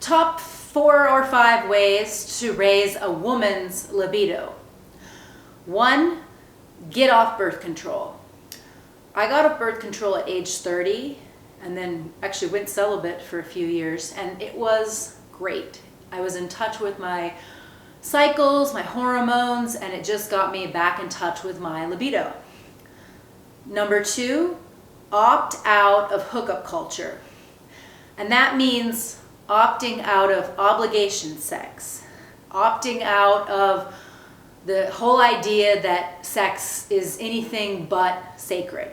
Top 4 or 5 ways to raise a woman's libido. 1, get off birth control. I got off birth control at age 30 and then actually went celibate for a few years, and it was great. I was in touch with my cycles, my hormones, and it just got me back in touch with my libido. Number 2, opt out of hookup culture. And that means opting out of obligation sex, opting out of the whole idea that sex is anything but sacred.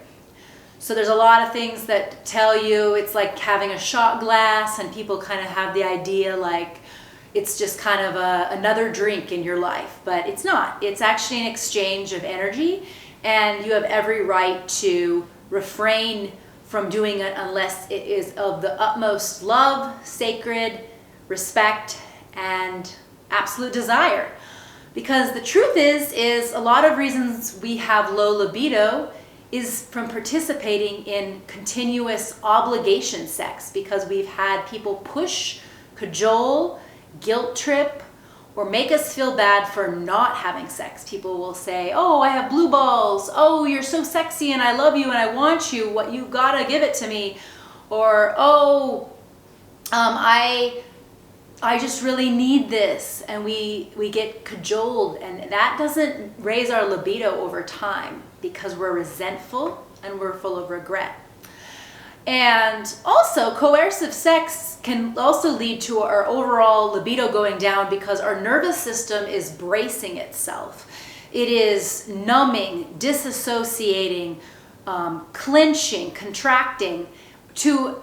So there's a lot of things that tell you it's like having a shot glass, and people kind of have the idea like it's just kind of another drink in your life, but it's not. It's actually an exchange of energy, and you have every right to refrain from doing it unless it is of the utmost love, sacred, respect, and absolute desire. Because the truth is a lot of reasons we have low libido is from participating in continuous obligation sex, because we've had people push, cajole, guilt trip, or make us feel bad for not having sex. People will say, oh, I have blue balls. Oh, you're so sexy and I love you and I want you. What, you gotta give it to me. Or, oh, I just really need this. And we get cajoled, and that doesn't raise our libido over time because we're resentful and we're full of regret. And also, coercive sex can also lead to our overall libido going down because our nervous system is bracing itself. It is numbing, disassociating, clenching, contracting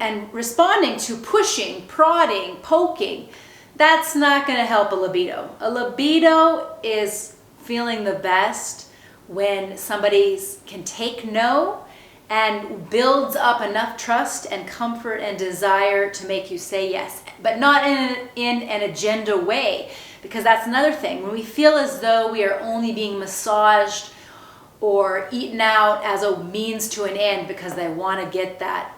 and responding to pushing, prodding, poking. That's not going to help a libido. A libido is feeling the best when somebody can take no and builds up enough trust and comfort and desire to make you say yes, but not in an agenda way, because that's another thing. When we feel as though we are only being massaged or eaten out as a means to an end because they want to get that,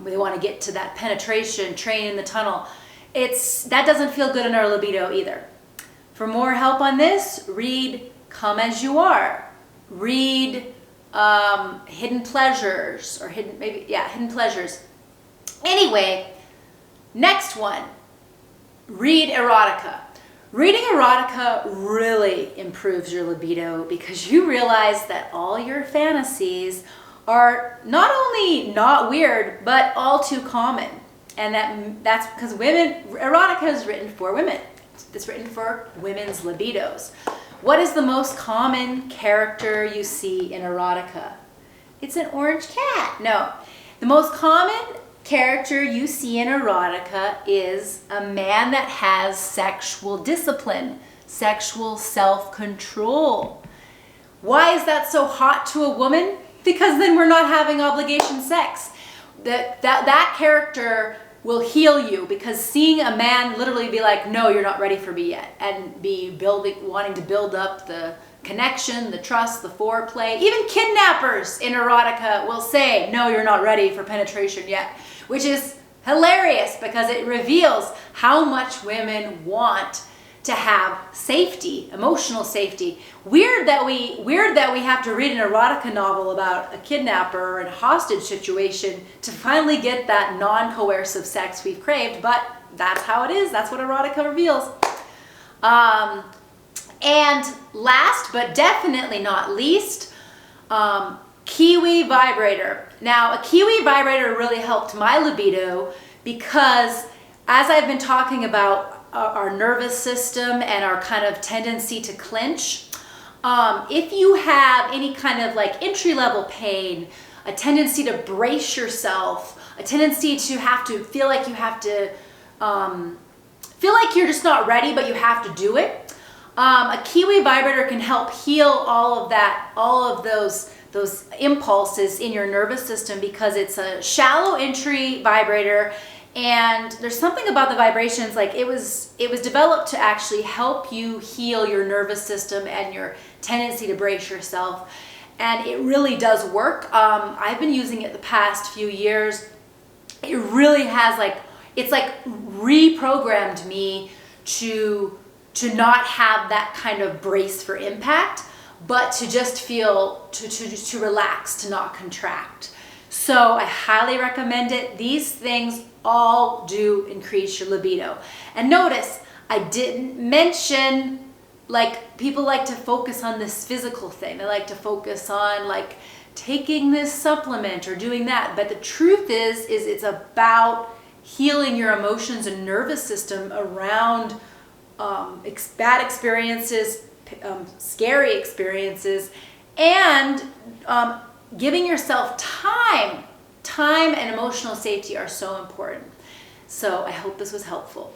they want to get to that penetration, train in the tunnel, that doesn't feel good in our libido either. For more help on this, read Come As You Are. Read Hidden Pleasures, or Hidden Pleasures. Anyway, next one, read Erotica. Reading Erotica really improves your libido because you realize that all your fantasies are not only not weird, but all too common. And that's because erotica is written for women. It's written for women's libidos. What is the most common character you see in erotica? It's an orange cat. No. The most common character you see in erotica is a man that has sexual discipline, sexual self-control. Why is that so hot to a woman? Because then we're not having obligation sex. That character will heal you, because seeing a man literally be like, no, you're not ready for me yet, and wanting to build up the connection, the trust, the foreplay. Even kidnappers in erotica will say, no, you're not ready for penetration yet, which is hilarious because it reveals how much women want to have safety, emotional safety. Weird that we have to read an erotica novel about a kidnapper and a hostage situation to finally get that non-coercive sex we've craved, but that's how it is. That's what erotica reveals. And last but definitely not least, Kiwi Vibrator. Now, a Kiwi Vibrator really helped my libido because, as I've been talking about our nervous system and our kind of tendency to clench, if you have any kind of like entry-level pain, a tendency to brace yourself, a tendency to have to feel like you have to feel like you're just not ready, but you have to do it, a Kiwi Vibrator can help heal all of that, all of those impulses in your nervous system, because it's a shallow entry vibrator. And there's something about the vibrations, like it was developed to actually help you heal your nervous system and your tendency to brace yourself. And it really does work. I've been using it the past few years. It really has, like, it's like reprogrammed me to not have that kind of brace for impact, but to just feel, to relax, to not contract. So I highly recommend it. These things all do increase your libido. And notice, I didn't mention, like, people like to focus on this physical thing. They like to focus on like taking this supplement or doing that. But the truth is it's about healing your emotions and nervous system around bad experiences, scary experiences, and giving yourself time. Time and emotional safety are so important. So I hope this was helpful.